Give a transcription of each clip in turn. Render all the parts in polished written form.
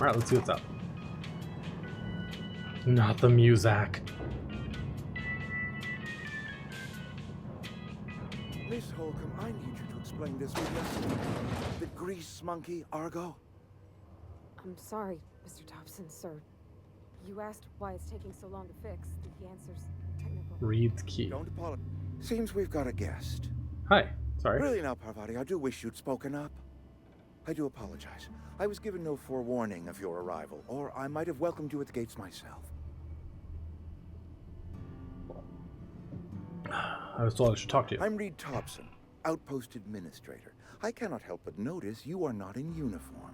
Alright, let's see what's up. Not the Muzak. Miss Holcomb, I need you to explain this with us. The grease monkey, Argo? I'm sorry, Mr. Tobson, sir. You asked why it's taking so long to fix. The answer's technical. Reed's key. Don't apologize. Seems we've got a guest. Hi. Sorry. Really now, Parvati, I do wish you'd spoken up. I do apologize. I was given no forewarning of your arrival, or I might have welcomed you at the gates myself. I was told I should talk to you. I'm Reed Tobson, Outpost Administrator. I cannot help but notice you are not in uniform.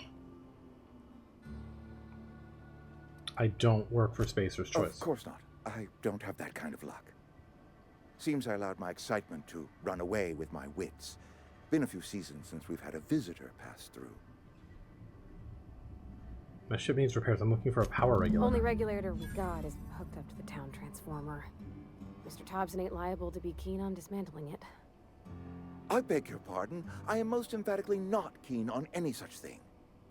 I don't work for Spacer's Choice. Of course not. I don't have that kind of luck. Seems I allowed my excitement to run away with my wits. Been a few seasons since we've had a visitor pass through. My ship needs repairs. I'm looking for a power regulator. Only regulator we got is hooked up to the town transformer. Mr. Tobson ain't liable to be keen on dismantling it. I beg your pardon. I am most emphatically not keen on any such thing.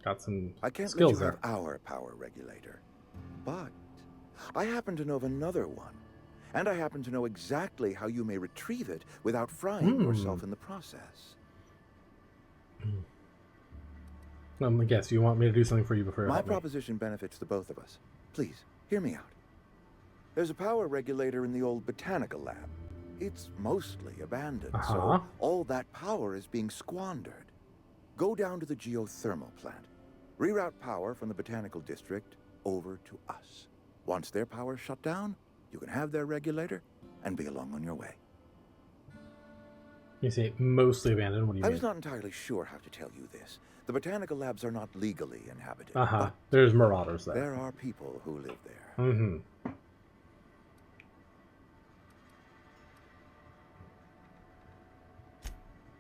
Got some I can't let skills you there. have our power regulator. But I happen to know of another one. And I happen to know exactly how you may retrieve it without frying yourself in the process. I guess you want me to do something for you before you My help me. proposition benefits the both of us. Please, hear me out. There's a power regulator in the old botanical lab. It's mostly abandoned, so all that power is being squandered. Go down to the geothermal plant. Reroute power from the botanical district over to us. Once their power's shut down, you can have their regulator and be along on your way. You say mostly abandoned. What do you I mean? was not entirely sure how to tell you this. The botanical labs are not legally inhabited. Uh-huh. There's marauders there. There are people who live there. Mm-hmm.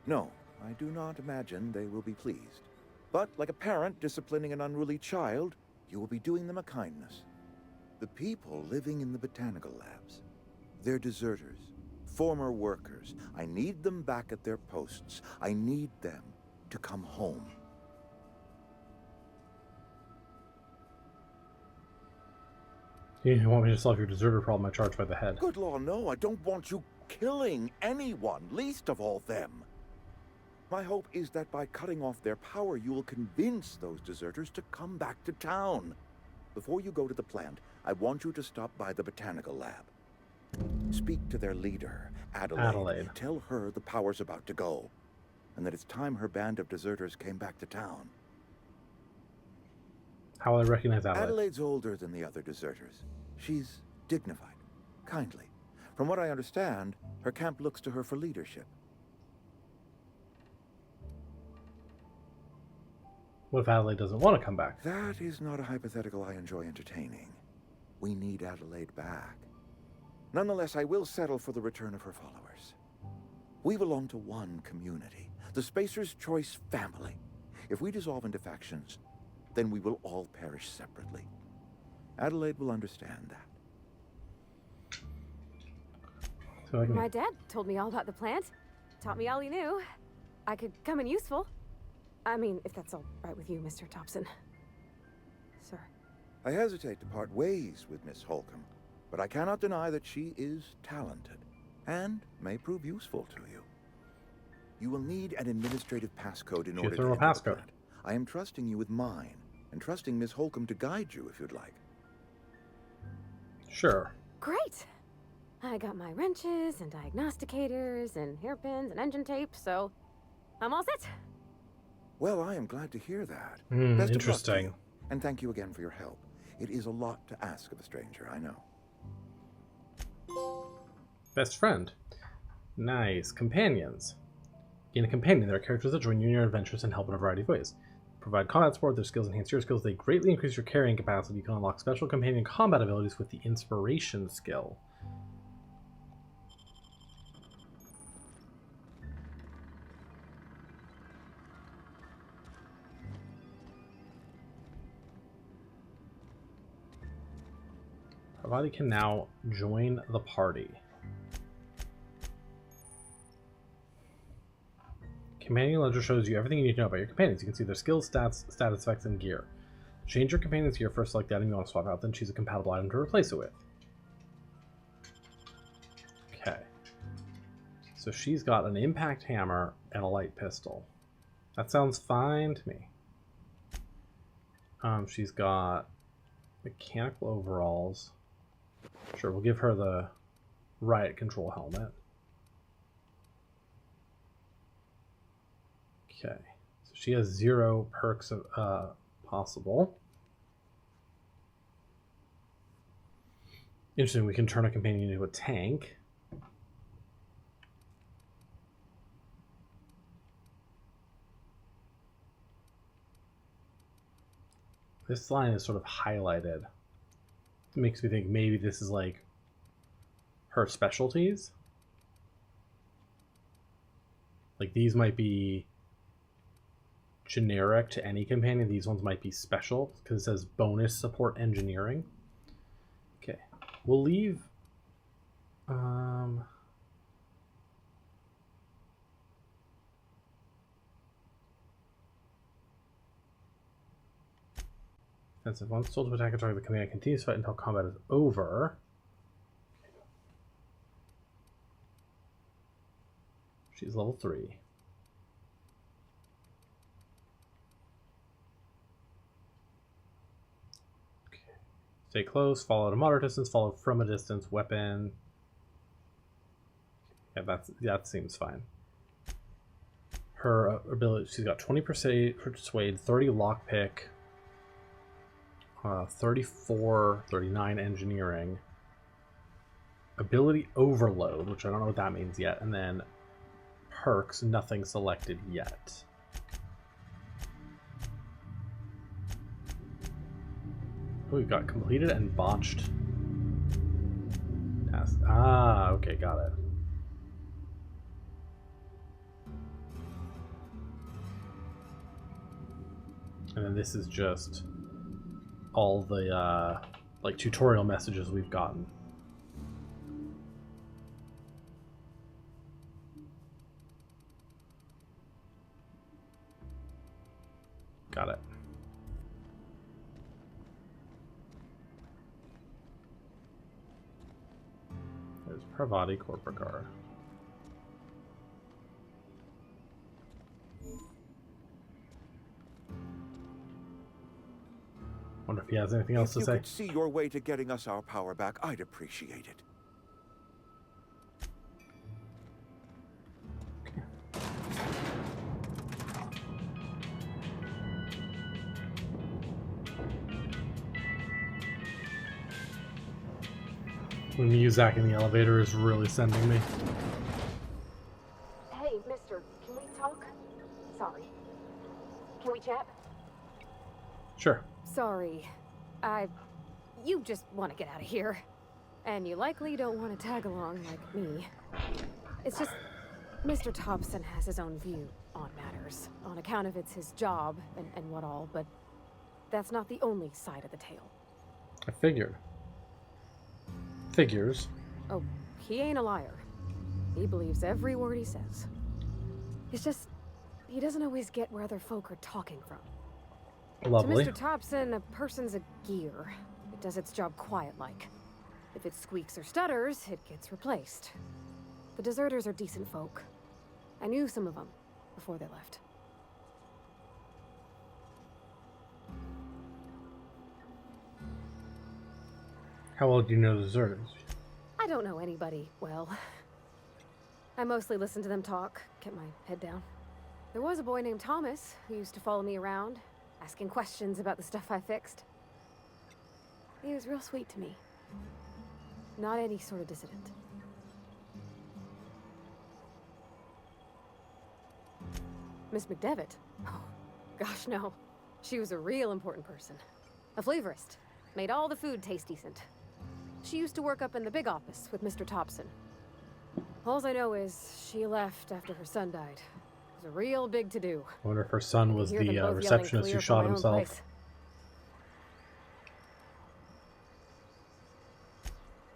No, I do not imagine they will be pleased. But like a parent disciplining an unruly child, you will be doing them a kindness. The people living in the botanical labs, they're deserters, former workers. I need them back at their posts. I need them to come home. You want me to solve your deserter problem? I charge by the head. Good law, no, I don't want you killing anyone, least of all them. My hope is that by cutting off their power, you will convince those deserters to come back to town. Before you go to the plant, I want you to stop by the botanical lab. Speak to their leader, Adelaide. Tell her the power's about to go, and that it's time her band of deserters came back to town. How will I recognize Adelaide? Adelaide's older than the other deserters. She's dignified, kindly. From what I understand, her camp looks to her for leadership. What if Adelaide doesn't want to come back? That is not a hypothetical I enjoy entertaining. We need Adelaide back. Nonetheless, I will settle for the return of her followers. We belong to one community, the Spacer's Choice family. If we dissolve into factions, then we will all perish separately. Adelaide will understand that. So My dad told me all about the plant. Taught me all he knew. I could come in useful. I mean, if that's all right with you, Mr. Tobson. Sir. I hesitate to part ways with Miss Holcomb, but I cannot deny that she is talented and may prove useful to you. You will need an administrative passcode in order to enter the plant. I am trusting you with mine, and trusting Miss Holcomb to guide you if you'd like. Sure. Great! I got my wrenches and diagnosticators and hairpins and engine tape, so I'm all set. Well, I am glad to hear that. Interesting. Best of luck to you, and thank you again for your help. It is a lot to ask of a stranger, I know. Best friend. Nice. Companions. Gain a companion. There are characters that join you in your adventures and help in a variety of ways. Provide combat support. Their skills enhance your skills. They greatly increase your carrying capacity. You can unlock special companion combat abilities with the Inspiration skill. Parvati can now join the party. Companion ledger shows you everything you need to know about your companions. You can see their skills, stats, status effects, and gear. Change your companion's gear first, select the item you want to swap out, then choose a compatible item to replace it with. Okay. So she's got an impact hammer and a light pistol. That sounds fine to me. She's got mechanical overalls. Sure, we'll give her the riot control helmet. Okay. So she has 0 perks possible. Interesting, we can turn a companion into a tank. This line is sort of highlighted. It makes me think maybe this is like her specialties. Like these might be generic to any companion. These ones might be special because it says bonus support engineering. Okay, we'll leave. Defensive. Once told to attack a target, the command continues to fight until combat is over. She's level 3. Okay. Stay close, follow at a moderate distance, follow from a distance, weapon. Yeah, that seems fine. Her ability, she's got 20% persuade, 30 lockpick, 34, 39 engineering, ability overload, which I don't know what that means yet, and then perks, nothing selected yet. Oh, we've got completed and botched task. Ah, okay, got it. And then this is just all the like tutorial messages we've gotten. Got it. There's Parvati Corporate Guard. Wonder if he has anything else to say. If you could see your way to getting us our power back, I'd appreciate it. When Muzak in the elevator is really sending me. Hey, mister, can we talk? Sorry. Can we chat? Sure. Sorry. You just want to get out of here. And you likely don't want to tag along like me. It's just, Mr. Tobson has his own view on matters, on account of it's his job and what all, but that's not the only side of the tale. I figured. Figures. Oh, he ain't a liar. He believes every word he says. It's just, he doesn't always get where other folk are talking from. Lovely. To Mr. Tobson, a person's a gear. It does its job quiet-like. If it squeaks or stutters, it gets replaced. The deserters are decent folk. I knew some of them before they left. How well do you know the deserters? I don't know anybody well. I mostly listen to them talk, kept my head down. There was a boy named Thomas who used to follow me around, asking questions about the stuff I fixed. He was real sweet to me. Not any sort of dissident. Miss McDevitt? Oh, gosh, no. She was a real important person. A flavorist. Made all the food taste decent. She used to work up in the big office with Mr. Tobson. All I know is she left after her son died. It was a real big to-do. I wonder if her son was the receptionist who shot himself.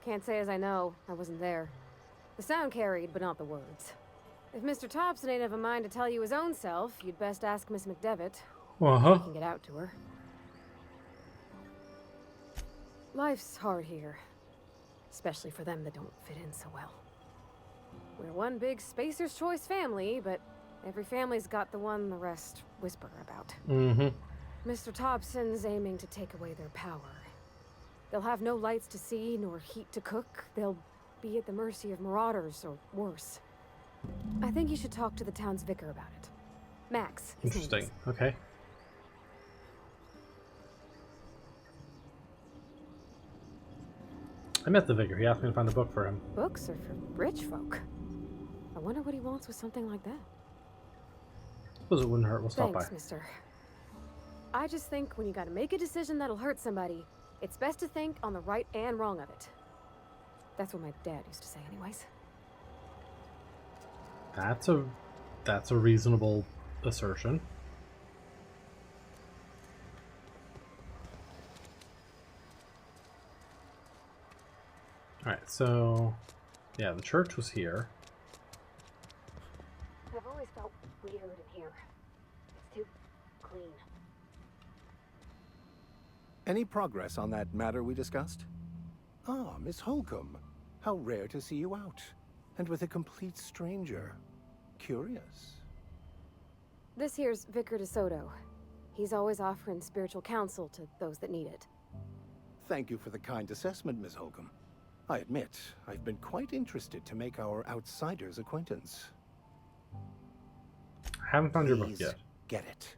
Can't say as I know. I wasn't there. The sound carried, but not the words. If Mr. Tobson ain't of a mind to tell you his own self, you'd best ask Miss McDevitt. Uh-huh. You can get out to her. Life's hard here. Especially for them that don't fit in so well. We're one big Spacer's Choice family, but every family's got the one the rest whisper about. Mm-hmm. Mr. Tobson's aiming to take away their power. They'll have no lights to see, nor heat to cook. They'll be at the mercy of marauders, or worse. I think you should talk to the town's vicar about it. Max. his name Interesting. is. Okay. I met the vicar. He asked me to find a book for him. Books are for rich folk. I wonder what he wants with something like that. Suppose it wouldn't hurt. We'll stop Thanks, by. mister. I just think when you gotta make a decision that'll hurt somebody, it's best to think on the right and wrong of it. That's what my dad used to say anyways. That's a reasonable assertion. Alright, so yeah, the church was here. I've always felt weird in here. It's too clean. Any progress on that matter we discussed? Ah, Miss Holcomb. How rare to see you out. And with a complete stranger. Curious. This here's Vicar DeSoto. He's always offering spiritual counsel to those that need it. Thank you for the kind assessment, Miss Holcomb. I admit, I've been quite interested to make our outsider's acquaintance. I haven't found your book Please yet. get it.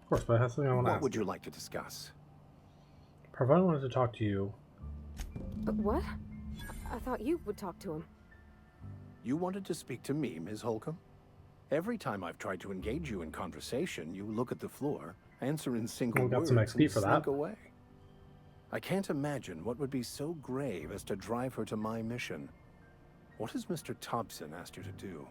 Of course, but I have something I want to What ask. would you like to discuss? Parvati wanted to talk to you. What? I thought you would talk to him. You wanted to speak to me, Ms. Holcomb? Every time I've tried to engage you in conversation, you look at the floor, answer in single We got words, some XP and for that. slink away. I can't imagine what would be so grave as to drive her to my mission. What has Mr. Tobson asked you to do?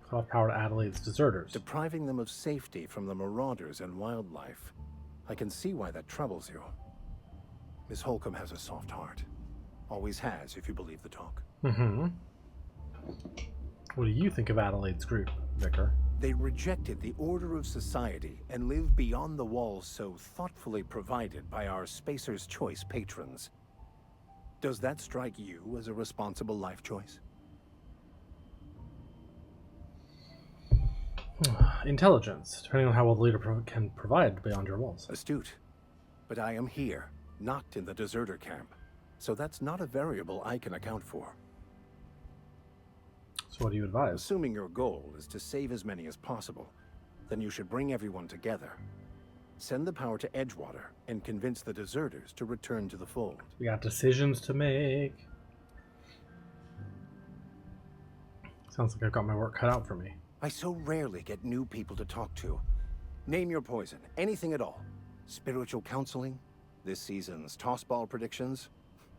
Cut off power to Adelaide's deserters. Depriving them of safety from the marauders and wildlife. I can see why that troubles you. Miss Holcomb has a soft heart. Always has, if you believe the talk. Mm-hmm. What do you think of Adelaide's group, Vicar? They rejected the order of society and live beyond the walls so thoughtfully provided by our Spacer's Choice patrons. Does that strike you as a responsible life choice? Intelligence, depending on how well the leader can provide beyond your walls. Astute. But I am here, not in the deserter camp. So that's not a variable I can account for. So what do you advise? Assuming your goal is to save as many as possible, then you should bring everyone together. Send the power to Edgewater and convince the deserters to return to the fold. We got decisions to make. Sounds like I've got my work cut out for me. I so rarely get new people to talk to. Name your poison, anything at all. Spiritual counseling, this season's tossball predictions,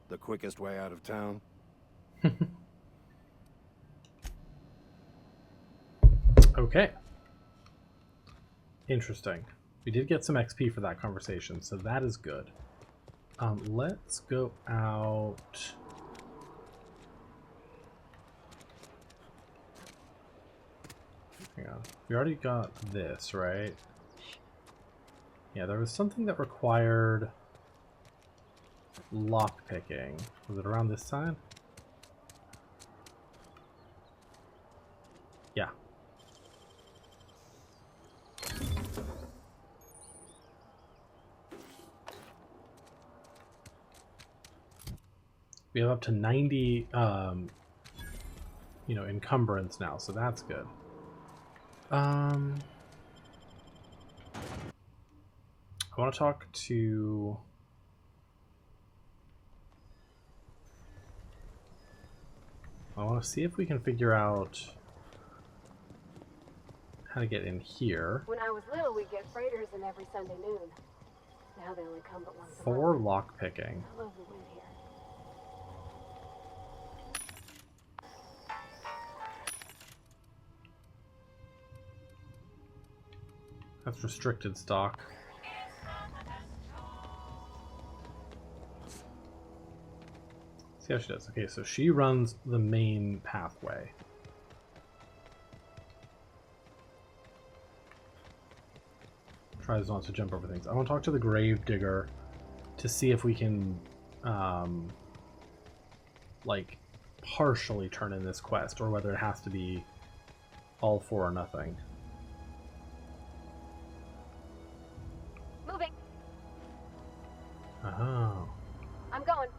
the quickest way out of town. Okay. Interesting. We did get some XP for that conversation, so that is good. Let's go out. Hang on. We already got this, right? Yeah, there was something that required lock picking. Was it around this side? Yeah. We have up to 90, encumbrance now, so that's good. I want to talk to... I want to see if we can figure out how to get in here. When I was little, we'd get freighters in every Sunday noon. Now they only come but once a For month. lock picking. I love the wind here. That's restricted stock. See how she does. Okay, so she runs the main pathway. tries not to jump over things. I want to talk to the grave digger to see if we can, like, partially turn in this quest, or whether it has to be all for or nothing. Moving. Oh. I'm going.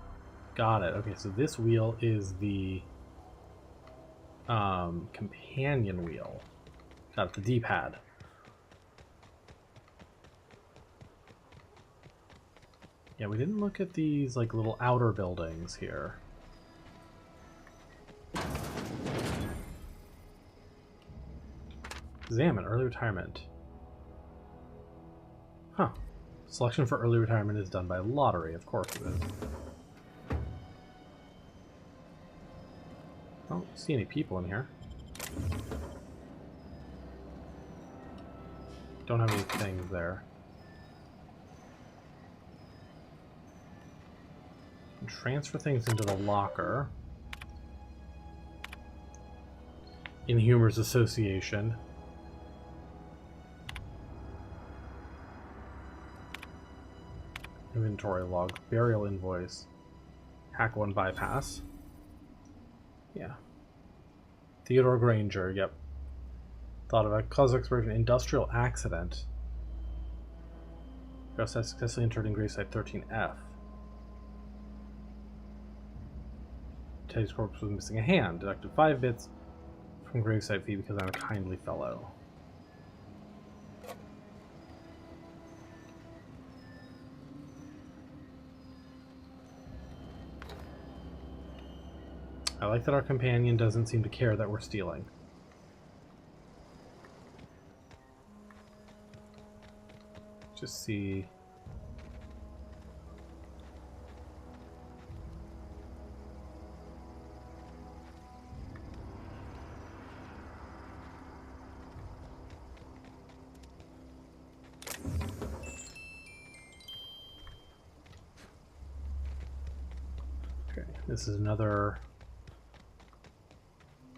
Got it. Okay, so this wheel is the companion wheel. Got it, the D-pad. Yeah, we didn't look at these like little outer buildings here. Examine early retirement. Huh. Selection for early retirement is done by lottery, of course it is. I don't see any people in here. Don't have any things there. Transfer things into the locker. Inhumers Association. Inventory log. Burial invoice. Hack 1 bypass. Yeah. Theodore Granger, yep. Thought of a cause of expiration. Industrial accident. Ghost has successfully entered in gravesite 13F. Teddy's corpse was missing a hand. Deducted 5 bits from gravesite fee because I'm a kindly fellow. I like that our companion doesn't seem to care that we're stealing. Just see. Okay, this is another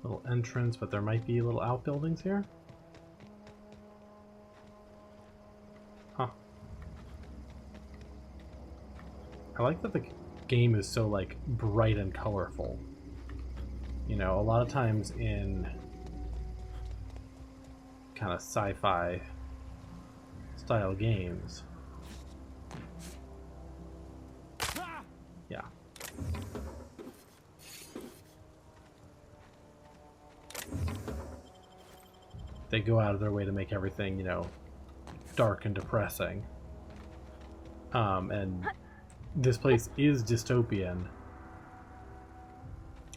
little entrance, but there might be little outbuildings here. Huh. I like that the game is so, like, bright and colorful. You know, a lot of times in kind of sci-fi style games. Yeah. They go out of their way to make everything, you know, dark and depressing. And this place is dystopian,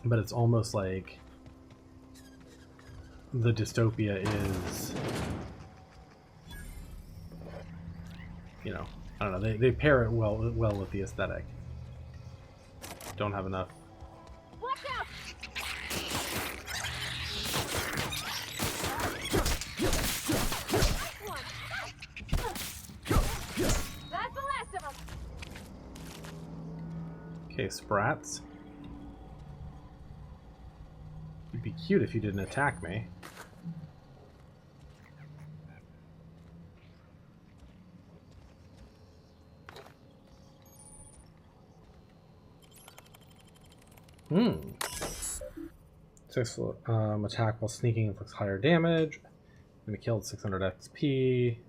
but it's almost like the dystopia is, you know, I don't know, they pair it well with the aesthetic. Don't have enough. Watch out! That's the last of them. Okay, Sprats. You'd be cute if you didn't attack me. Successful attack while sneaking inflicts higher damage. Enemy killed 600 XP.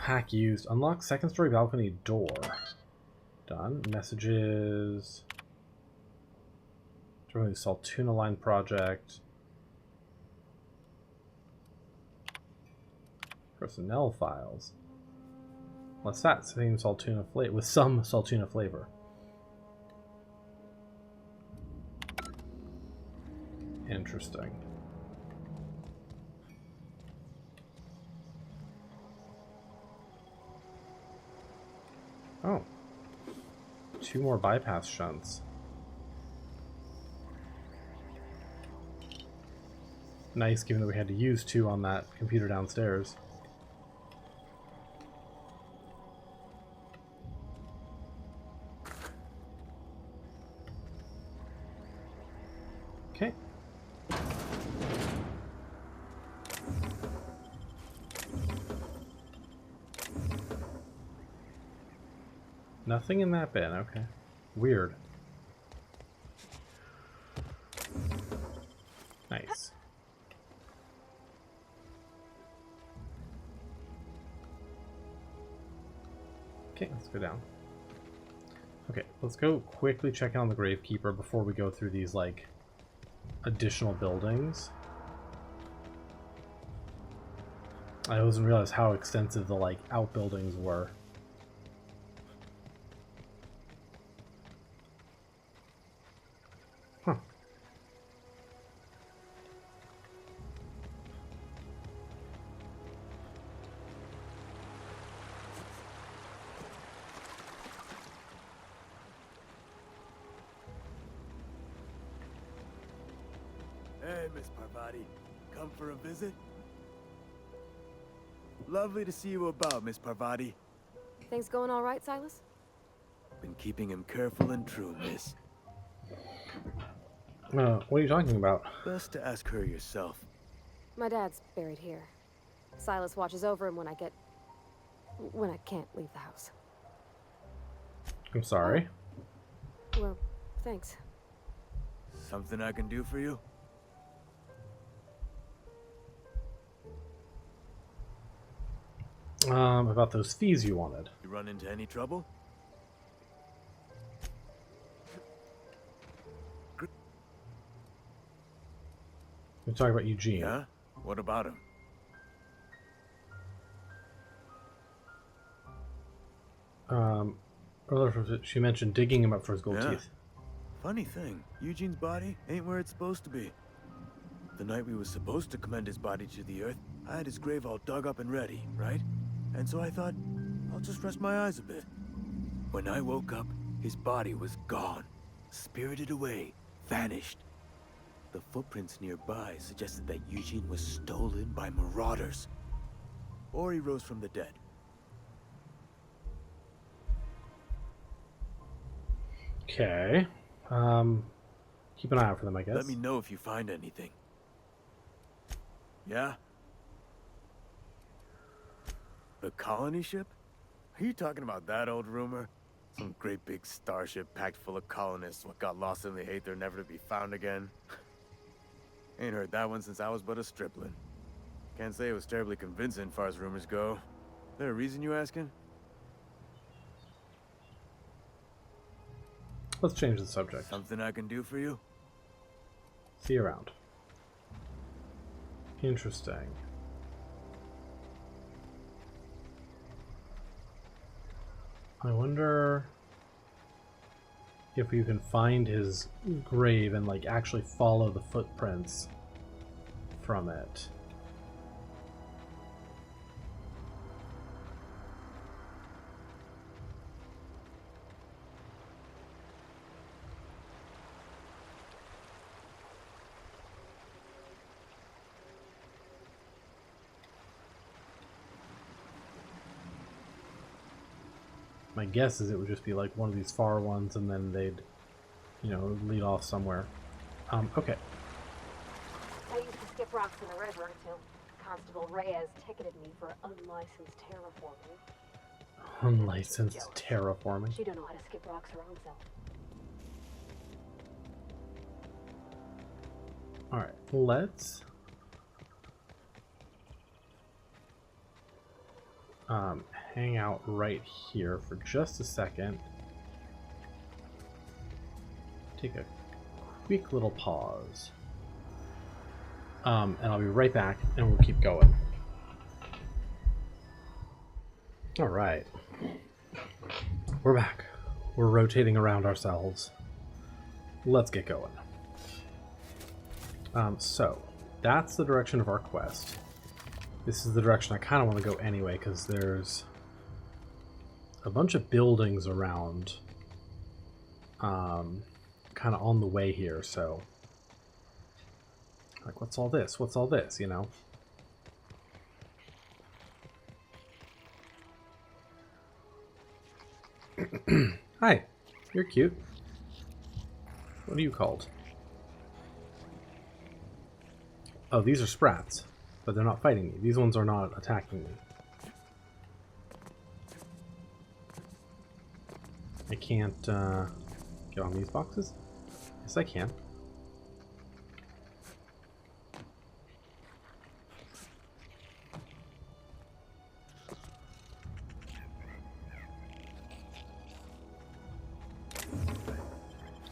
Hack used. Unlock second story balcony door. Done. Messages. Join the Saltuna Line project. Personnel files. What's that? Same Saltuna flavor with some Saltuna flavor. Interesting. Oh. 2 more bypass shunts. Nice, given that we had to use 2 on that computer downstairs. Okay. Nothing in that bin, okay. Weird. Nice. Okay, let's go down. Okay, let's go quickly check in on the Gravekeeper before we go through these, like, additional buildings. I didn't realize how extensive the, like, outbuildings were. Huh. Hey, Miss Parvati. Come for a visit? Lovely to see you about, Miss Parvati. Things going all right, Silas? Been keeping him careful and true, miss. What are you talking about? Best to ask her yourself. My dad's buried here. Silas watches over him when I can't leave the house. I'm sorry. Well, thanks. Something I can do for you? About those fees you wanted. You run into any trouble? We're talking about Eugene. Yeah? What about him? Earlier she mentioned digging him up for his gold teeth. Funny thing, Eugene's body ain't where it's supposed to be. The night we was supposed to commend his body to the earth, I had his grave all dug up and ready, right? And so I thought, I'll just rest my eyes a bit. When I woke up, his body was gone. Spirited away, vanished. The footprints nearby suggested that Eugene was stolen by marauders. Or he rose from the dead. Okay. Keep an eye out for them, I guess. Let me know if you find anything. Yeah? The colony ship? Are you talking about that old rumor? Some great big starship packed full of colonists what got lost in the aether never to be found again? Ain't heard that one since I was but a stripling. Can't say it was terribly convincing far as rumors go. There a reason you asking? Let's change the subject. Something I can do for you? See you around. Interesting. I wonder if you can find his grave and like actually follow the footprints from it. My guess is it would just be like one of these far ones and then they'd, you know, lead off somewhere. Okay. I used to skip rocks in the river until Constable Reyes ticketed me for unlicensed terraforming. Unlicensed terraforming. She don't know how to skip rocks her own self. Alright, let's hang out right here for just a second. Take a quick little pause. And I'll be right back and we'll keep going. Alright. We're back. We're rotating around ourselves. Let's get going. So, that's the direction of our quest. This is the direction I kind of want to go anyway, because there's a bunch of buildings around, kind of on the way here, so... Like, what's all this? What's all this, you know? Hi, you're cute. What are you called? Oh, these are sprats, but they're not fighting me. These ones are not attacking me. I can't get on these boxes? Yes, I can.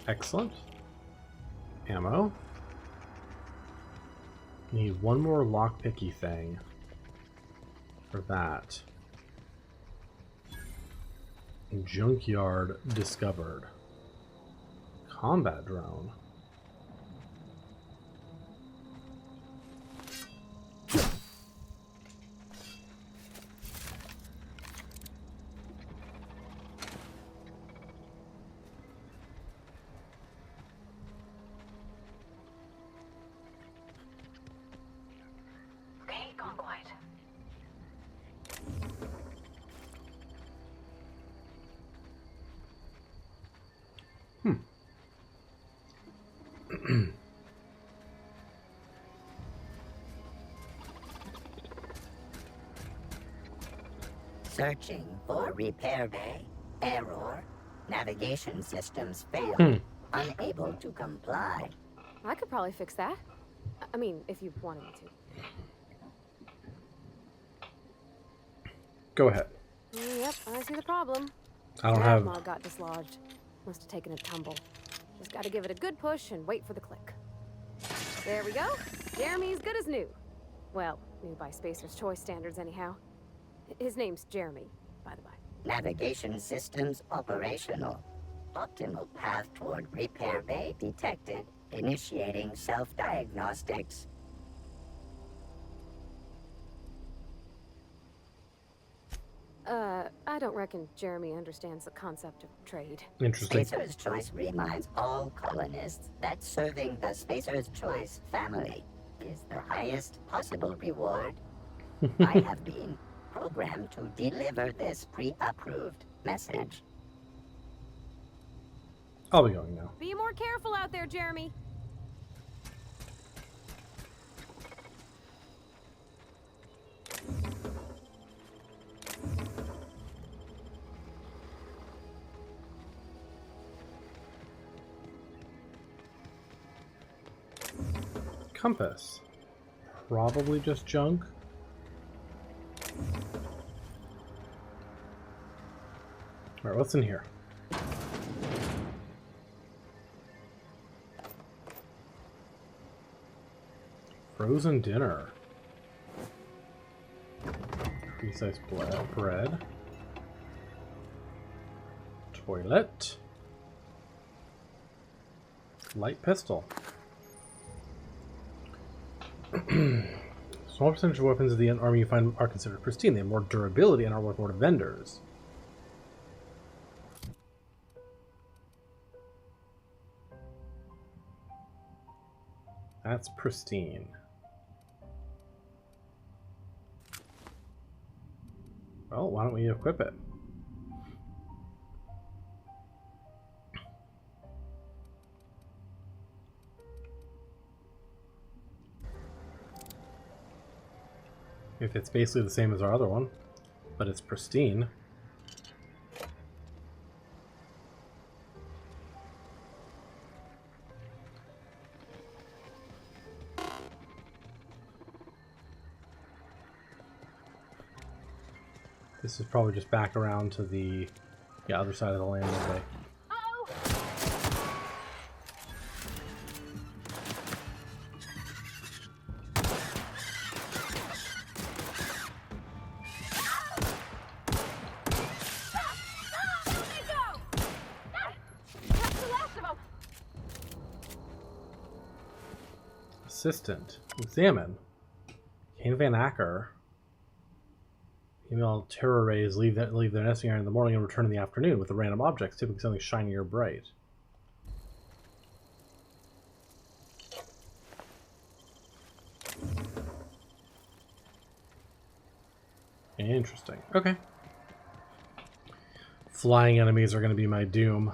Excellent. Ammo. Need one more lockpicky thing for that. Junkyard discovered. Combat drone. Okay, gone quiet. Searching for repair bay. Error. Navigation systems failed. Unable to comply. I could probably fix that. I mean, if you wanted me to. Go ahead. Yep, I see the problem. I don't have... Mod got dislodged. Must have taken a tumble. Just gotta give it a good push and wait for the click. There we go. Jeremy's good as new. Well, new by Spacer's Choice standards anyhow. His name's Jeremy, by the by. Navigation systems operational. Optimal path toward repair bay detected. Initiating self-diagnostics. I don't reckon Jeremy understands the concept of trade. Interesting. Spacer's Choice reminds all colonists that serving the Spacer's Choice family is the highest possible reward. I have been programmed to deliver this pre-approved message. I'll be going now. Be more careful out there, Jeremy. Compass. Probably just junk. Alright, what's in here? Frozen dinner. Precise bread. Toilet. Light pistol. Small percentage of weapons of the army you find are considered pristine. They have more durability and are worth more to vendors. That's pristine. Well, why don't we equip it? If it's basically the same as our other one, but it's pristine. This is probably just back around to the other side of the land anyway. Assistant. Examine. Kane Van Acker. Female terror rays leave their nesting area in the morning and return in the afternoon with the random objects, typically something shiny or bright. Interesting. Okay. Flying enemies are going to be my doom.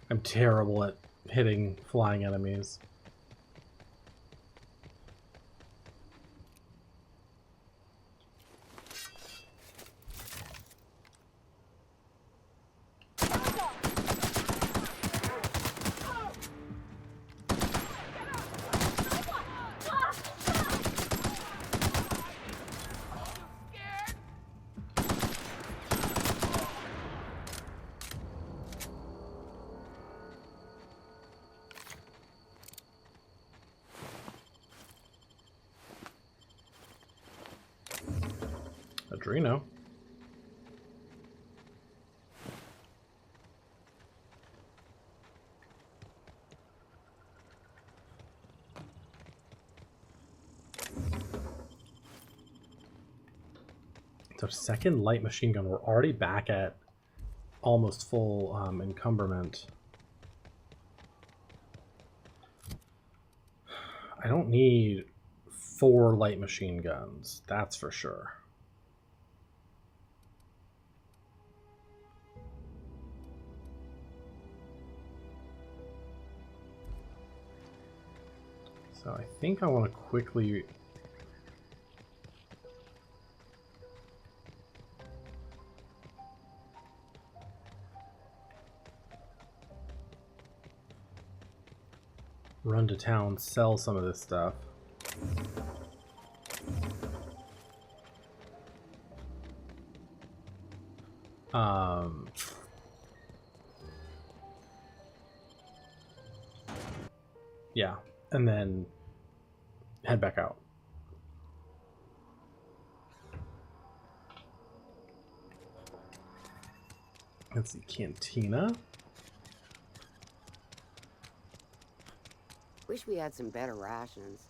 I'm terrible at hitting flying enemies. Drino. So second light machine gun. We're already back at almost full encumberment. I don't need 4 light machine guns, that's for sure. So I think I want to quickly run to town, sell some of this stuff. Yeah, and then head back out. Let's see, cantina. Wish we had some better rations.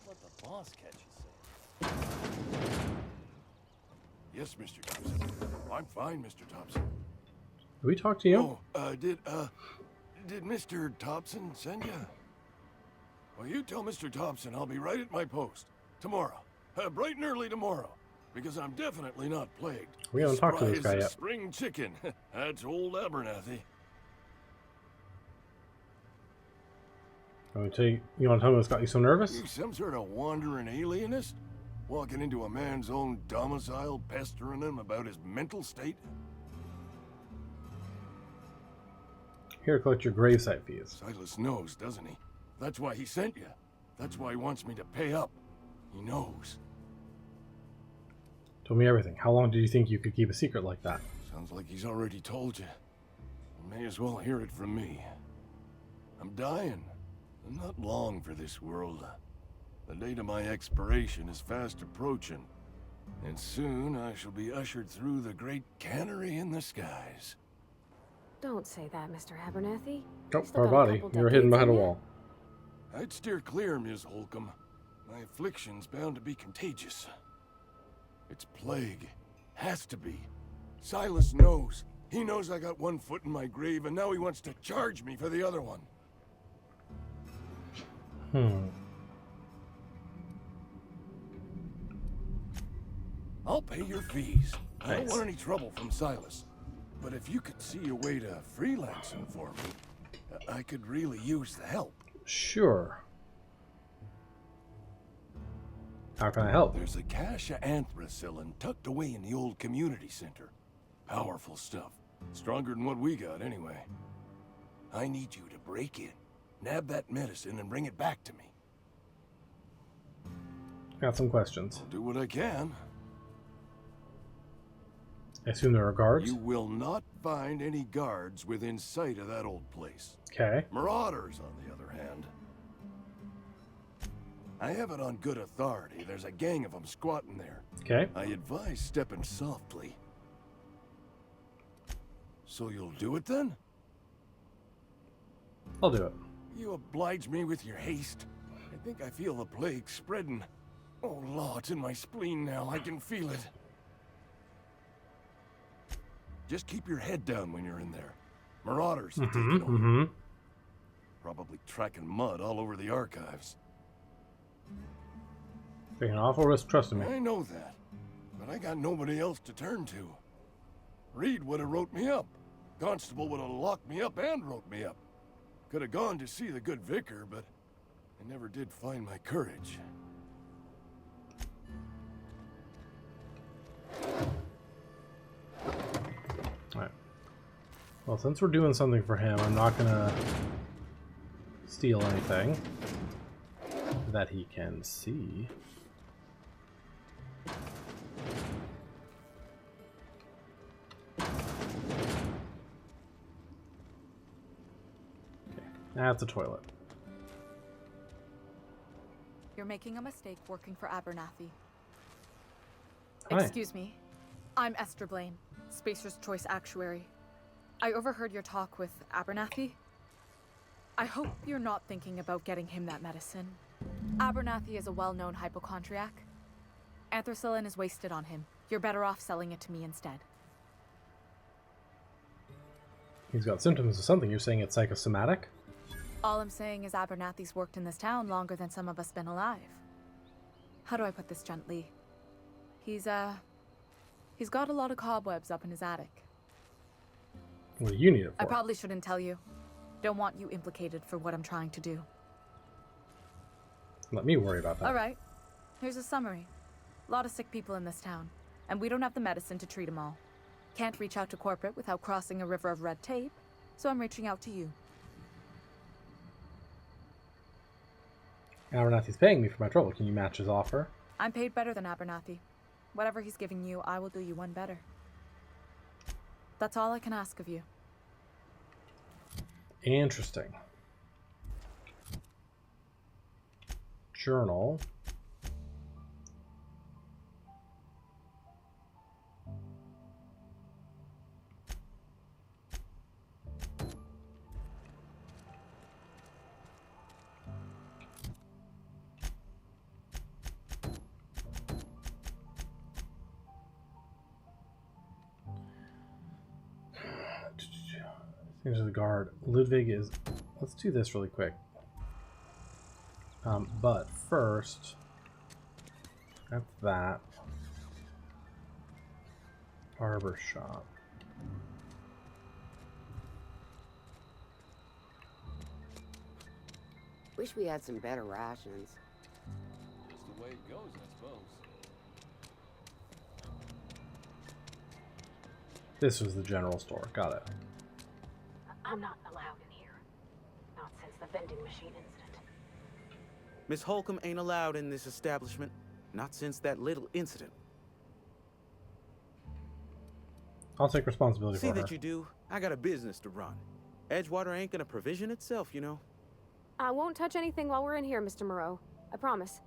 Let the boss catch you, say. Yes, Mr. Tobson. I'm fine, Mr. Tobson. Did we talk to you? Oh, did Mr. Tobson send you? Well, you tell Mr. Tobson I'll be right at my post. Tomorrow. Bright and early tomorrow. Because I'm definitely not plagued. We haven't talked to this Spry guy as a yet. spring chicken. That's old Abernathy. You want to tell me what's got you so nervous? You some sort of wandering alienist? Walking into a man's own domicile, pestering him about his mental state? Here to collect your gravesite fees. Silas knows, doesn't he? That's why he sent you. That's why he wants me to pay up. He knows. Tell me everything. How long do you think you could keep a secret like that? Sounds like he's already told you. You may as well hear it from me. I'm dying. I'm not long for this world. The date of my expiration is fast approaching. And soon I shall be ushered through the great cannery in the skies. Don't say that, Mr. Abernathy. Oh, Still got a Parvati, couple you were hidden decades behind a in ya. wall. I'd steer clear, Ms. Holcomb. My affliction's bound to be contagious. It's plague. Has to be. Silas knows. He knows I got one foot in my grave, and now he wants to charge me for the other one. I'll pay your fees. I don't Nice. want any trouble from Silas. But if you could see a way to freelancing for me, I could really use the help. Sure. How can I help? There's a cache of anthracillin tucked away in the old community center. Powerful stuff. Stronger than what we got, anyway. I need you to break in, nab that medicine, and bring it back to me. Got some questions. I'll do what I can. I assume there are guards? You will not find any guards within sight of that old place. Okay. Marauders, on the other hand. I have it on good authority. There's a gang of them squatting there. Okay. I advise stepping softly. So you'll do it then? I'll do it. You oblige me with your haste. I think I feel the plague spreading. Oh, law, it's in my spleen now. I can feel it. Just keep your head down when you're in there. Marauders are taking over. Probably tracking mud all over the archives. Taking an awful risk trusting me. I know that, but I got nobody else to turn to. Reed would have wrote me up. Constable would have locked me up and wrote me up. Could have gone to see the good vicar, but I never did find my courage. Alright. Well, since we're doing something for him, I'm not gonna steal anything that he can see. That's a toilet. You're making a mistake working for Abernathy. Hi. Excuse me. I'm Esther Blaine, Spacer's Choice Actuary. I overheard your talk with Abernathy. I hope you're not thinking about getting him that medicine. Abernathy is a well-known hypochondriac. Anthracillin is wasted on him. You're better off selling it to me instead. He's got symptoms of something. You're saying it's psychosomatic? All I'm saying is Abernathy's worked in this town longer than some of us been alive. How do I put this gently? He's got a lot of cobwebs up in his attic. What do you need it for? I probably shouldn't tell you. Don't want you implicated for what I'm trying to do. Let me worry about that. All right. Here's a summary. A lot of sick people in this town, and we don't have the medicine to treat them all. Can't reach out to corporate without crossing a river of red tape, so I'm reaching out to you. Abernathy's paying me for my trouble. Can you match his offer? I'm paid better than Abernathy. Whatever he's giving you, I will do you one better. That's all I can ask of you. Interesting. Journal. Things to the guard. Ludwig is... Let's do this really quick. But first... That's that. Barber shop. Wish we had some better rations. Just the way it goes, I suppose. This was the general store. Got it. I'm not allowed in here. Not since the vending machine incident. Miss Holcomb ain't allowed in this establishment. Not since that little incident. I'll take responsibility See for her. that you do. I got a business to run. Edgewater ain't gonna provision itself, you know. I won't touch anything while we're in here, Mr. Moreau. I promise.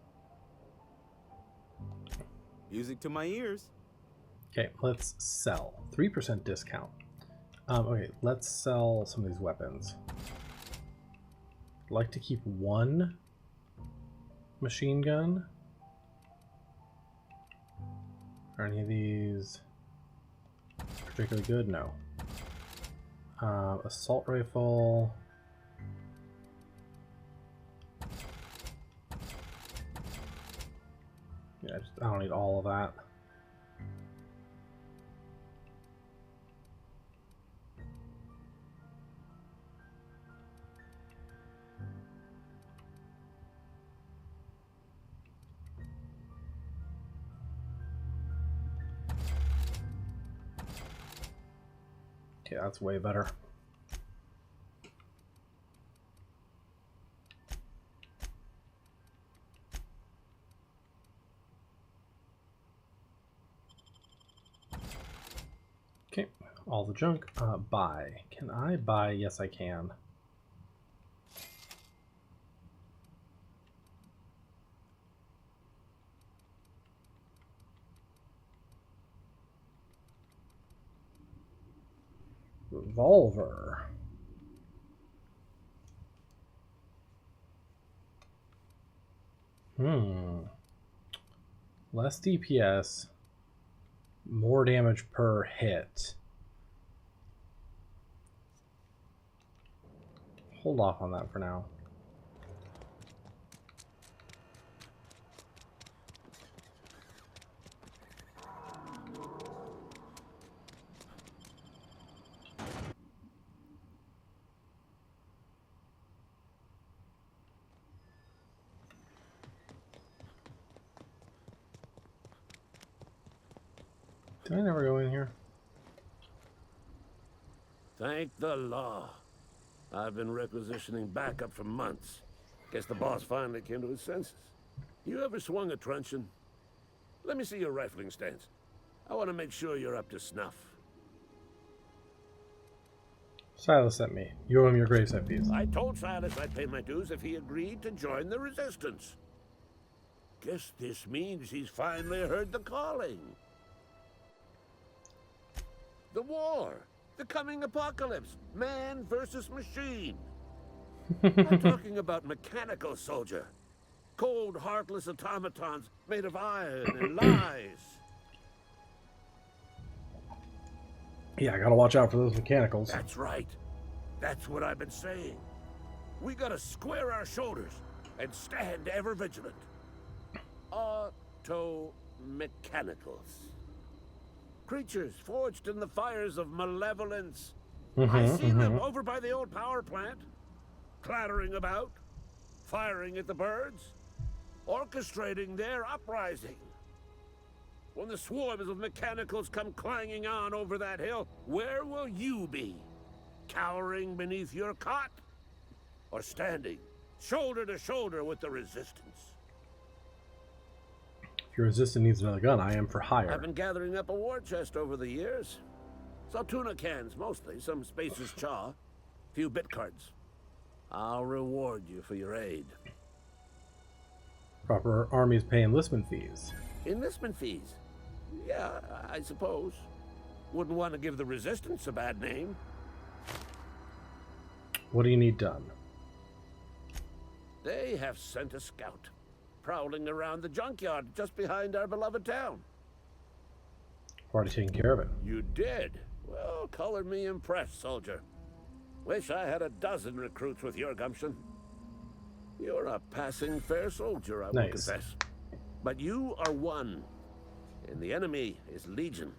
Music to my ears. Okay, let's sell. 3% discount. Okay, let's sell some of these weapons. I'd like to keep one machine gun. Are any of these particularly good? No. Assault rifle. Yeah, I don't need all of that. Okay, that's way better. Okay, all the junk. Buy. Can I buy? Yes, I can. Revolver. Less DPS, more damage per hit. Hold off on that for now. Did I never go in here? Thank the law. I've been requisitioning backup for months. Guess the boss finally came to his senses. You ever swung a truncheon? Let me see your rifling stance. I want to make sure you're up to snuff. Silas sent me. You owe him your gravesite fees. I told Silas I'd pay my dues if he agreed to join the resistance. Guess this means he's finally heard the calling. The war. The coming apocalypse. Man versus machine. I'm talking about mechanical, soldier. Cold, heartless automatons made of iron and lies. Yeah, I gotta watch out for those mechanicals. That's right. That's what I've been saying. We gotta square our shoulders and stand ever vigilant. Auto-mechanicals. Creatures forged in the fires of malevolence. I see them over by the old power plant, clattering about, firing at the birds, orchestrating their uprising. When the swarms of mechanicals come clanging on over that hill, where will you be? Cowering beneath your cot? Or standing, shoulder to shoulder with the resistance? If your resistant needs another gun, I am for hire. I've been gathering up a war chest over the years. Saltuna cans, mostly. Some Spacer's chaw. Few bit cards. I'll reward you for your aid. Proper armies pay enlistment fees. Enlistment fees? Yeah, I suppose. Wouldn't want to give the resistance a bad name. What do you need done? They have sent a scout, prowling around the junkyard just behind our beloved town. Already taken care of it. You did? Well, color me impressed, soldier. Wish I had a dozen recruits with your gumption. You're a passing fair soldier, I will confess. But you are one, and the enemy is legion.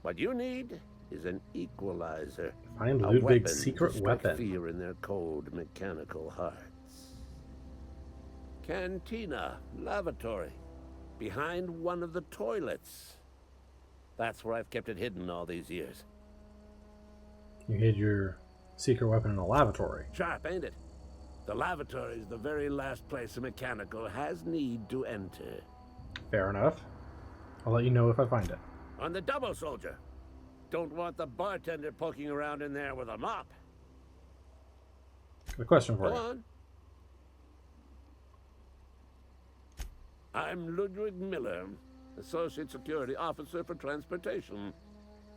What you need is an equalizer. Find Ludwig's secret weapon. Fear in their cold mechanical hearts. Cantina, lavatory, behind one of the toilets. That's where I've kept it hidden all these years. You hid your secret weapon in a lavatory. Sharp, ain't it? The lavatory is the very last place a mechanical has need to enter. Fair enough. I'll let you know if I find it. On the double, soldier. Don't want the bartender poking around in there with a mop. Got a question for Go you. on. I'm Ludwig Miller, Associate Security Officer for Transportation.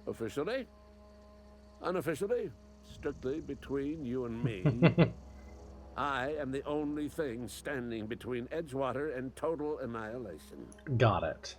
Officially? Unofficially? Strictly between you and me. I am the only thing standing between Edgewater and total annihilation. Got it.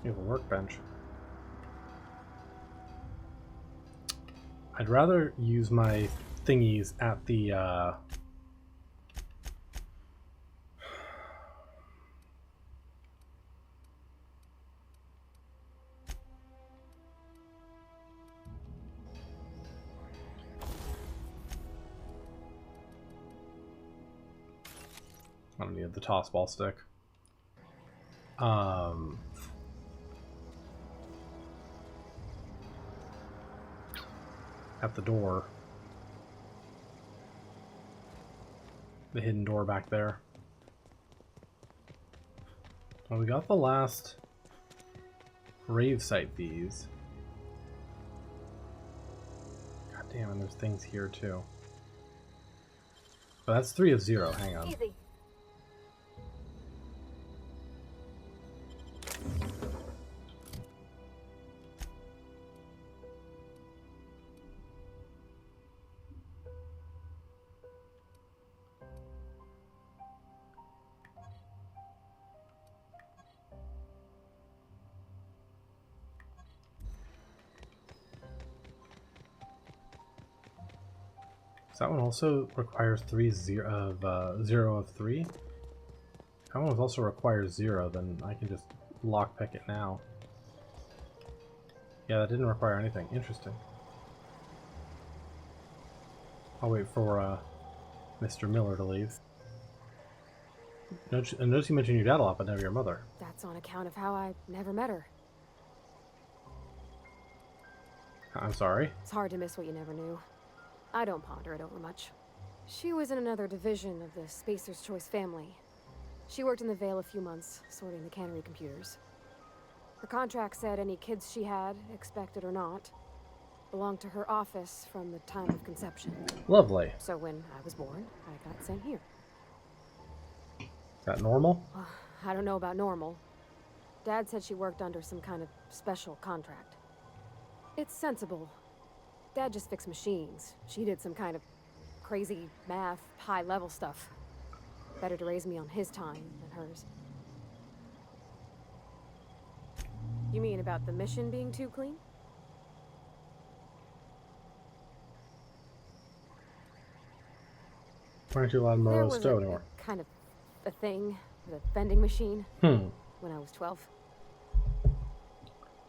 You have a workbench. I'd rather use my thingies at the I don't need the toss ball stick. At the door. The hidden door back there. Well, we got the last gravesite fees. God damn, and there's things here too. Oh, that's 3 of 0. Hang on. Easy. That one also requires 0 of 3. That one also requires 0, then I can just lockpick it now. Yeah, that didn't require anything. Interesting. I'll wait for Mr. Miller to leave. Notice you mentioned your dad a lot, but never your mother. That's on account of how I never met her. I'm sorry. It's hard to miss what you never knew. I don't ponder it over much. She was in another division of the Spacer's Choice family. She worked in the Vale a few months, sorting the cannery computers. Her contract said any kids she had, expected or not, belonged to her office from the time of conception. Lovely. So when I was born, I got sent here. Is that normal? I don't know about normal. Dad said she worked under some kind of special contract. It's sensible. Dad just fixed machines. She did some kind of crazy math, high-level stuff. Better to raise me on his time than hers. You mean about the mission being too clean? Why aren't you allowed There Moreau was Stowe a anymore? kind of a thing, the vending machine, Hmm. when I was 12.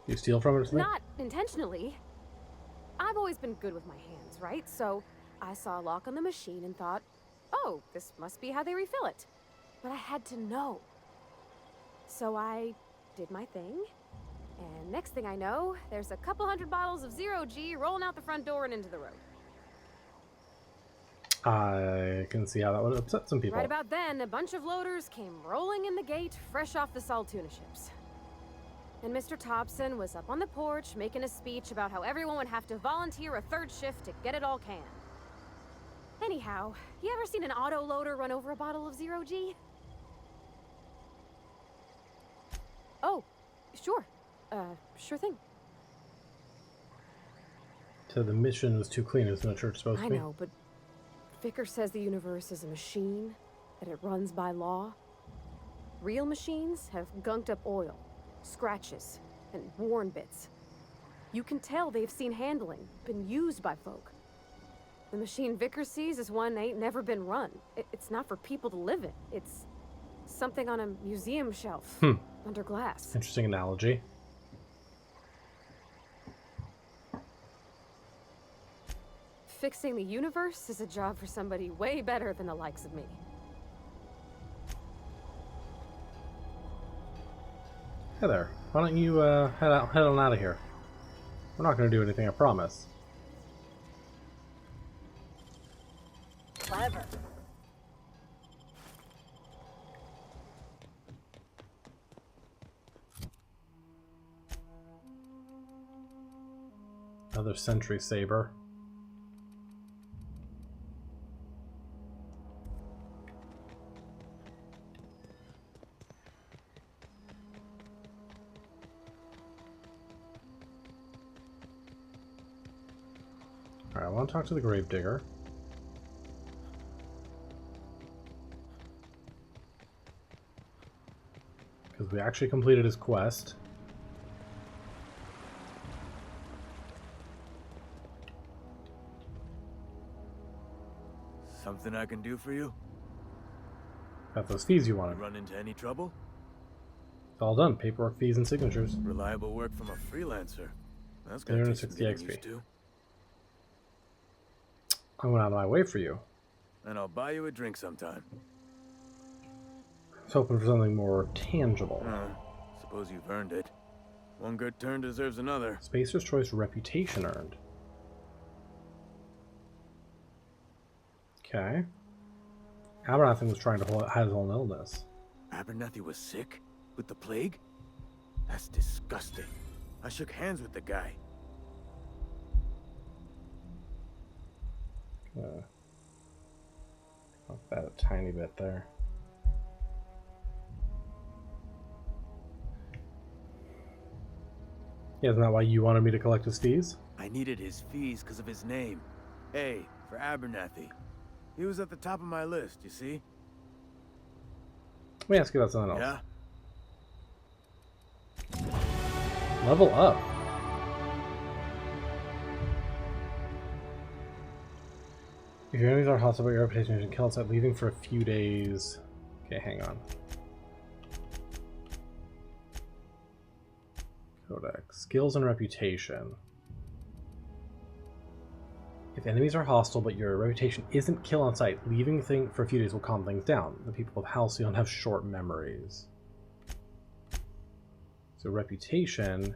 You steal from it or something? Not intentionally. I've always been good with my hands, right? So I saw a lock on the machine and thought, oh, this must be how they refill it. But I had to know. So I did my thing. And next thing I know, there's a couple hundred bottles of 0G rolling out the front door and into the road. I can see how that would upset some people. Right about then, a bunch of loaders came rolling in the gate, fresh off the Saltuna ships. And Mr. Tobson was up on the porch making a speech about how everyone would have to volunteer a third shift to get it all canned. Anyhow, you ever seen an auto loader run over a bottle of 0G? Oh, sure. Sure thing. So the mission was too clean, isn't the church supposed to I be? know, but Vicker says the universe is a machine, that it runs by law. Real machines have gunked up oil, scratches, and worn bits. You can tell they've seen handling, been used by folk. The machine Vicker sees is one ain't never been run. It's not for people to live in. It's something on a museum shelf, under glass. Interesting analogy. Fixing the universe is a job for somebody way better than the likes of me. Hey there. Why don't you head on out of here? We're not going to do anything, I promise. Clever. Another sentry saber. Alright, I want to talk to the gravedigger. Because we actually completed his quest. Something I can do for you? Got those fees you wanted. Run into any trouble? It's all done. Paperwork, fees, and signatures. Reliable work from a freelancer. That's gonna take some 360 getting XP. used to. I went out of my way for you. And I'll buy you a drink sometime. I was hoping for something more tangible. Suppose you've earned it. One good turn deserves another. Spacer's Choice reputation earned. Okay. Abernathy was trying to hide his own illness. Abernathy was sick? With the plague? That's disgusting. I shook hands with the guy. Up that a tiny bit there. Yeah, isn't that why you wanted me to collect his fees? I needed his fees because of his name. A for Abernathy. He was at the top of my list, you see? Let me ask you about something else. Yeah? Level up. If your enemies are hostile about your reputation, you can kill outside leaving for a few days. Okay, hang on. Codex. Skills and reputation. If enemies are hostile but your reputation isn't kill on sight, leaving thing for a few days will calm things down. The people of Halcyon have short memories. So reputation.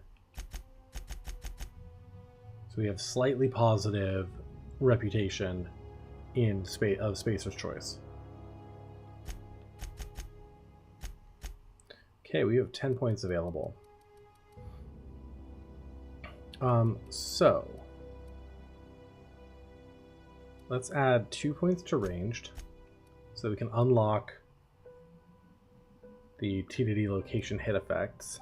So we have slightly positive reputation in Spacer's Choice. Okay, we have 10 points available. So let's add 2 points to ranged so we can unlock the TDD location hit effects.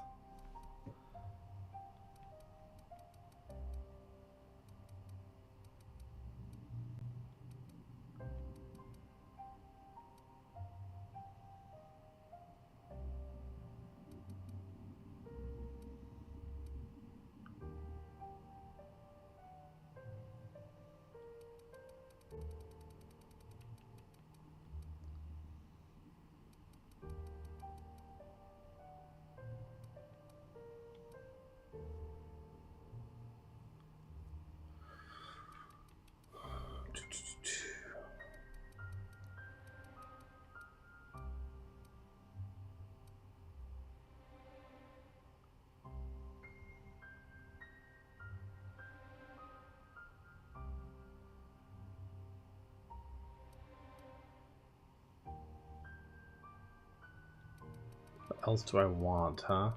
What else do I want, huh?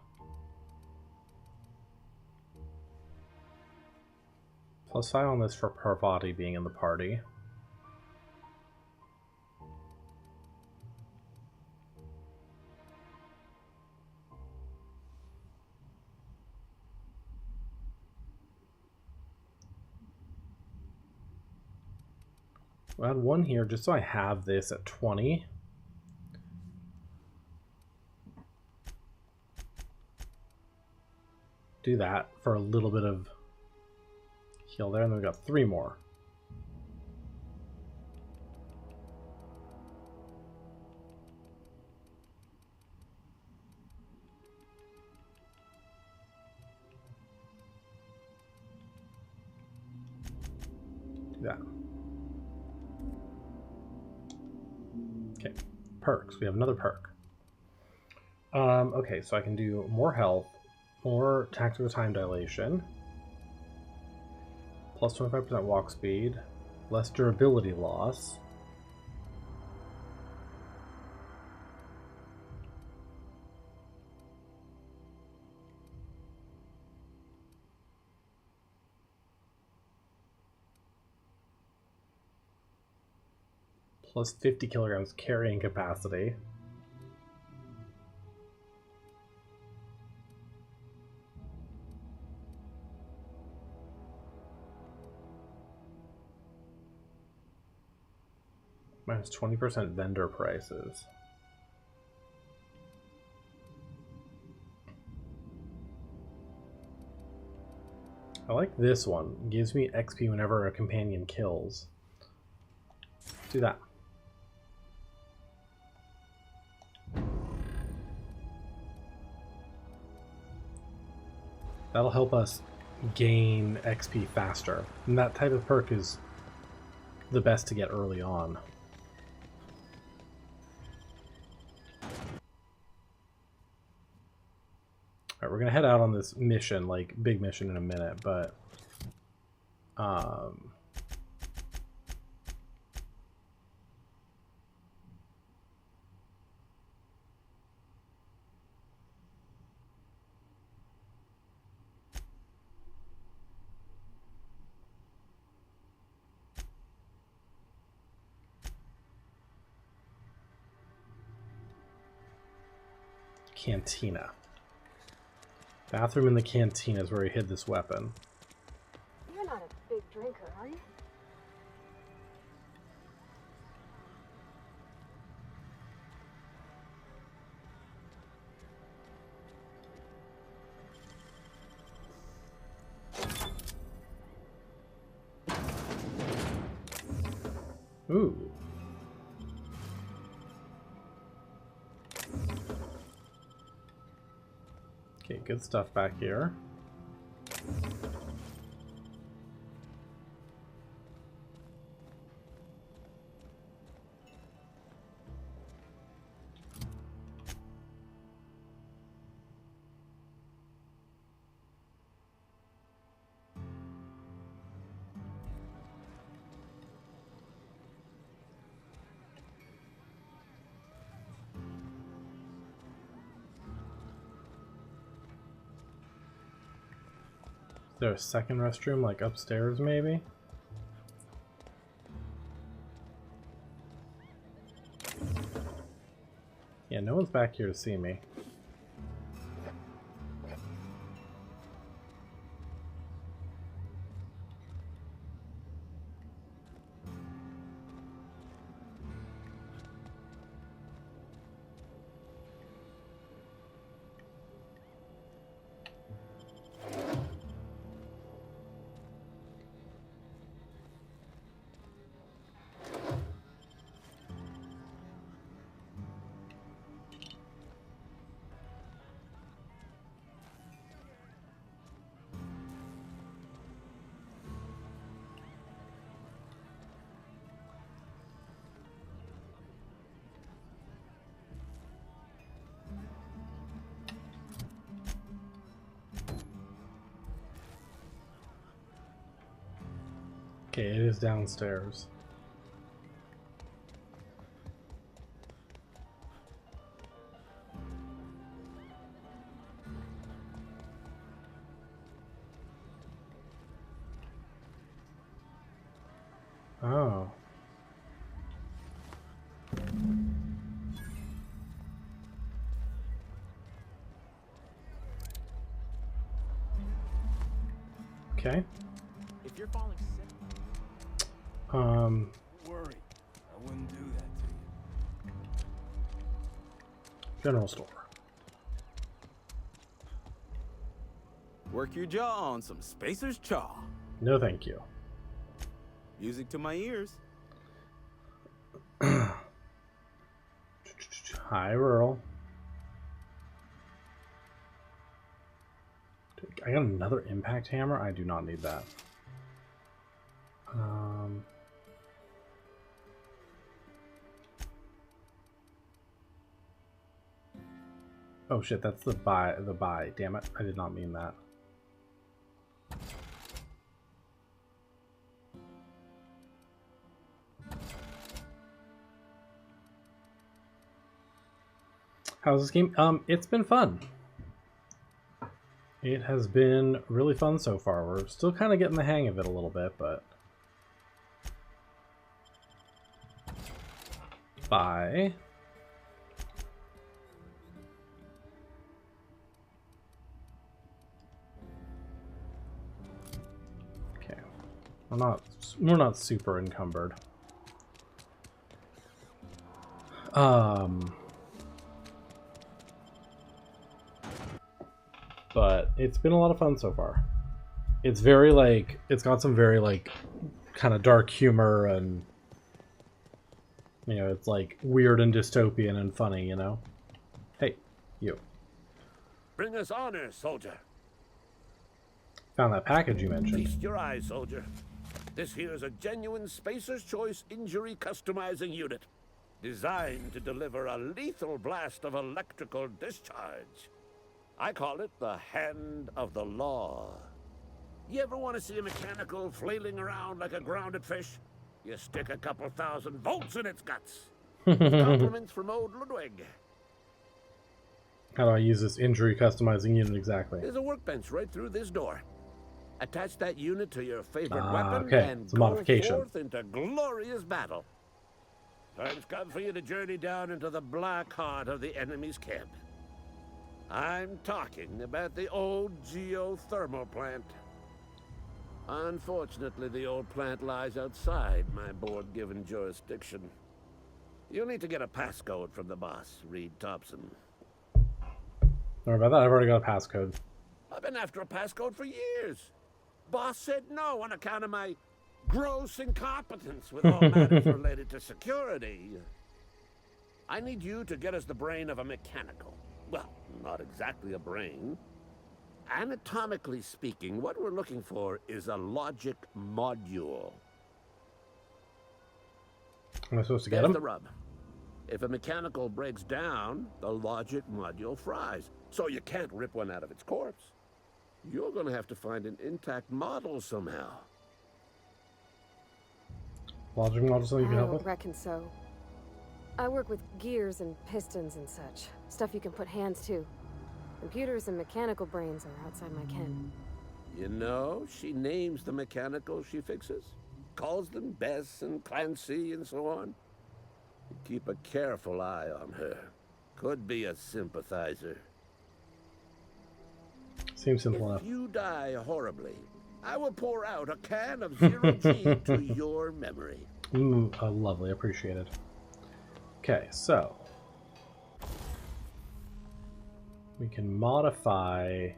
Plus 5 on this for Parvati being in the party. We'll add 1 here just so I have this at 20. Do that for a little bit of heal there, and then we got 3 more. Do that. Okay, perks. We have another perk. Okay, so I can do more health, more tactical time dilation, plus 25% walk speed, less durability loss, plus 50 kilograms carrying capacity. Minus 20% vendor prices. I like this one. It gives me XP whenever a companion kills. Let's do that. That'll help us gain XP faster. And that type of perk is the best to get early on. Alright, we're gonna head out on this mission, like big mission in a minute, but Cantina. Bathroom in the cantina is where he hid this weapon. You're not a big drinker, are you? Ooh. Okay, good stuff back here. there a second restroom, like upstairs, maybe? Yeah, no one's back here to see me. Okay, it is downstairs. Oh. Okay. If you're falling sick, Don't worry. I wouldn't do that to you. General store. work your jaw on some Spacer's Chaw. No, thank you. Music to my ears. Hi, Rural. I got another impact hammer? I do not need that. Oh shit, that's the buy. Damn it, I did not mean that. How's this game? It's been fun. It has been really fun so far. We're still kind of getting the hang of it a little bit, but... Bye. Okay. We're not super encumbered. But it's been a lot of fun so far. It's very like, it's got some very like kind of dark humor, and you know, it's like weird and dystopian and funny, you know? Hey, you. Bring us honor, soldier. Found that package you mentioned. Feast your eyes, soldier. This here is a genuine Spacer's Choice injury customizing unit, designed to deliver a lethal blast of electrical discharge. I call it the Hand of the Law. You ever want to see a mechanical flailing around like a grounded fish? You stick a couple thousand volts in its guts. Compliments from old Ludwig. How do I use this injury customizing unit exactly? There's a workbench right through this door. Attach that unit to your favorite weapon okay. and It's a go modification. forth into glorious battle. Time's come for you to journey down into the black heart of the enemy's camp. I'm talking about the old geothermal plant. Unfortunately, the old plant lies outside my board-given jurisdiction. You'll need to get a passcode from the boss, Reed Tobson. Don't worry about that, I've already got a passcode. I've been after a passcode for years. Boss said no on account of my gross incompetence with all matters related to security. I need you to get us the brain of a mechanical. Well, not exactly a brain. Anatomically speaking, what we're looking for is a logic module. Am I supposed to get There's him? the rub. If a mechanical breaks down, the logic module fries. So you can't rip one out of its corpse. You're going to have to find an intact model somehow. Logic model something you can I help don't with? reckon so. I work with gears and pistons and such. Stuff you can put hands to. Computers and mechanical brains are outside my ken. You know, she names the mechanicals she fixes, calls them Bess and Clancy and so on. Keep a careful eye on her. Could be a sympathizer. Seems simple enough. If you die horribly, I will pour out a can of zero G to your memory. Lovely, appreciated. Okay, so we can modify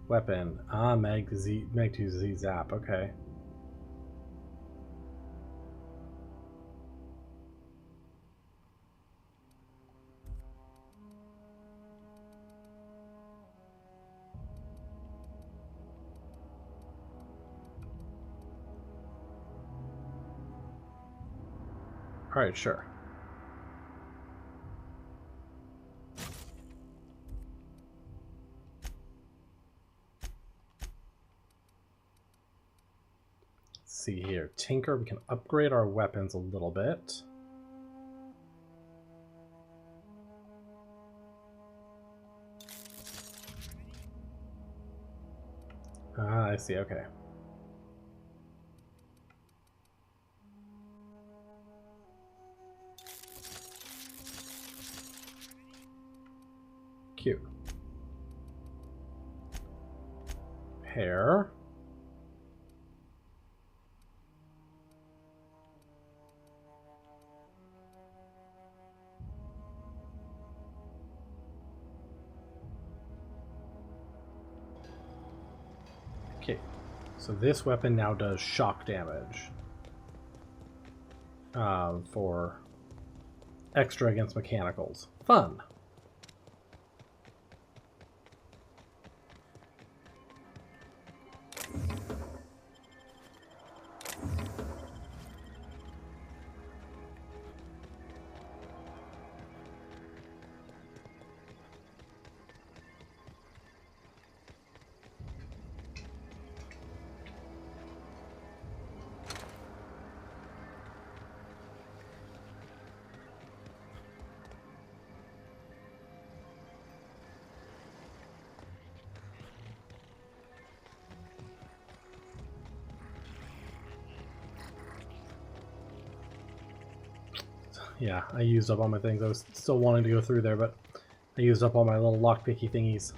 weapon. Meg to Z zap. Okay. All right, sure. Let's see here. Tinker, we can upgrade our weapons a little bit. I see, okay. Cute. Hair. Okay, so this weapon now does shock damage for extra against mechanicals. Fun. Yeah, I used up all my things. I was still wanting to go through there, but I used up all my little lockpicky thingies.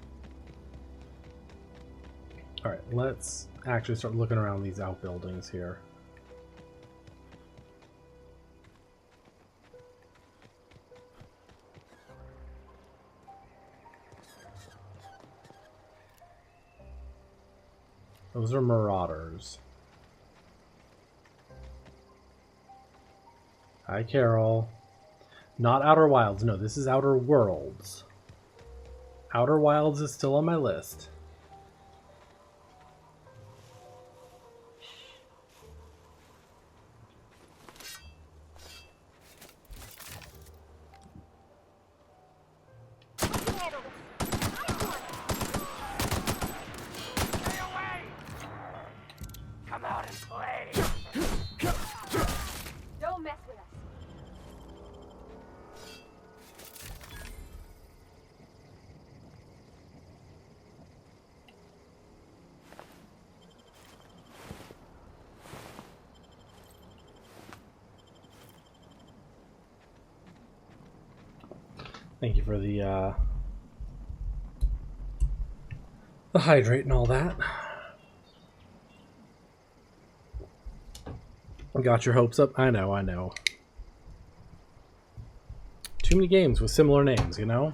Alright, let's actually start looking around these outbuildings here. Those are marauders. Hi, Carol. Not Outer Wilds. No, this is Outer Worlds. Outer Wilds is still on my list. Come out and play. Don't mess with us. Thank you for the hydrate and all that. Got your hopes up? I know, I know. Too many games with similar names, you know?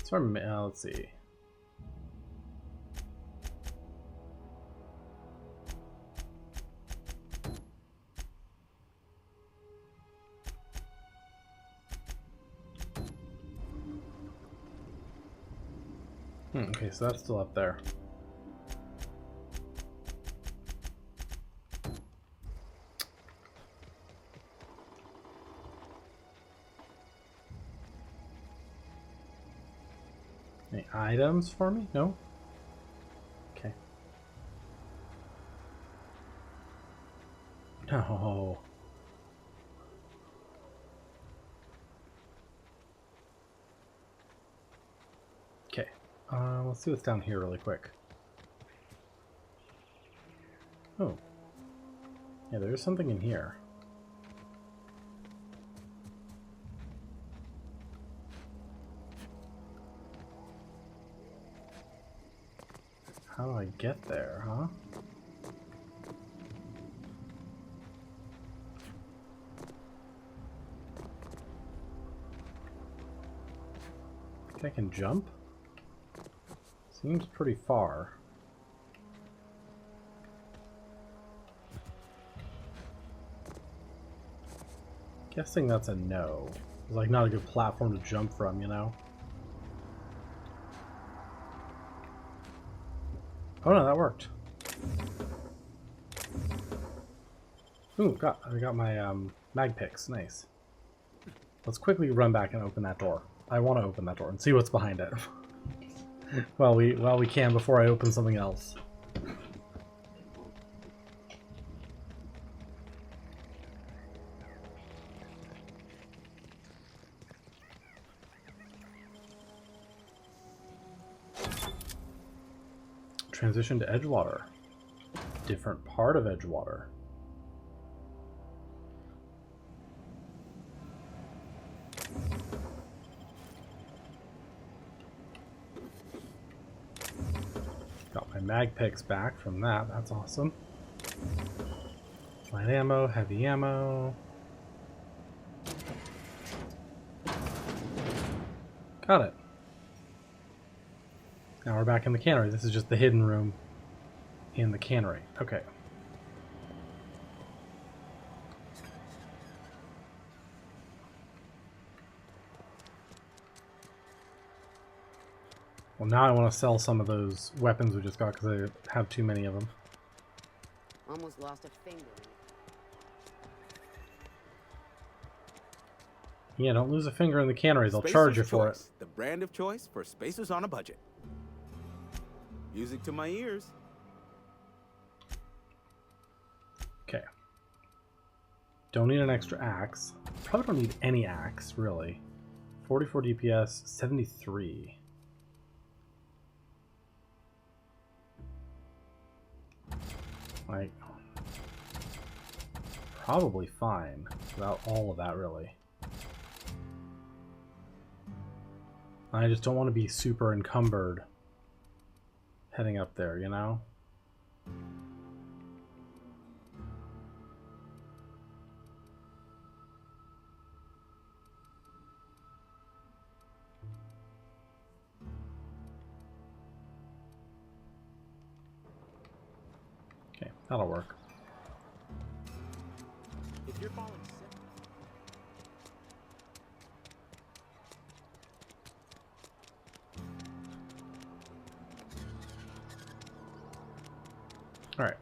So let's see. Okay, so that's still up there. Any items for me? No? Okay. No. Okay. Let's see what's down here really quick. Oh. Yeah, there's something in here. How do I get there, huh? Think I can jump? Seems pretty far. Guessing that's a no. It's like not a good platform to jump from, you know? Oh no, that worked. Ooh, I got my mag picks. Nice. Let's quickly run back and open that door. I want to open that door and see what's behind it. while we can before I open something else. Transition to Edgewater. Different part of Edgewater. Got my mag picks back from that. That's awesome. Light ammo, heavy ammo. Got it. Now we're back in the cannery. This is just the hidden room in the cannery. Okay. Well, now I want to sell some of those weapons we just got because I have too many of them. Almost lost a finger. Yeah, don't lose a finger in the cannery. They'll charge you for it. The brand of choice for spacers on a budget. Music to my ears. Okay. Don't need an extra axe. Probably don't need any axe, really. 44 DPS, 73. Like, probably fine without all of that, really. I just don't want to be super encumbered heading up there, you know? Okay, that'll work. If you're falling sick. All right.